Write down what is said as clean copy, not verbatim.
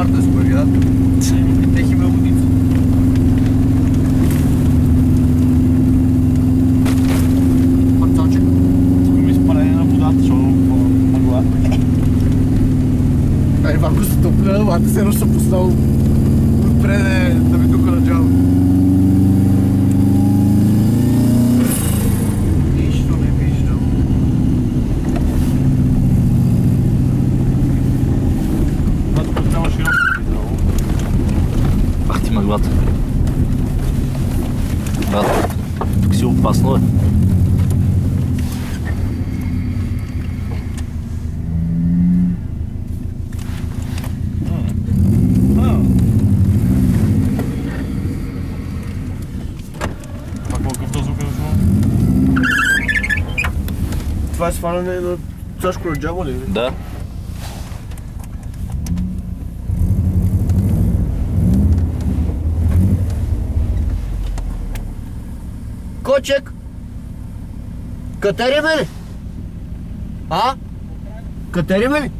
foarte speriat. Te himăuniți. Sau ce? Mi se pare nebudat și o măgua. Ai făcut să toplă, atâția nu s-a pus la un prede de mi ducă la geam. Nici tu ne piși, da. Da, tu puteam și eu. Ах ти мъглата. Брат, тук си опасно е. Това е сваляне на цашко на джама ли? Да. Кочек! Катериме ли? А? Катериме ли?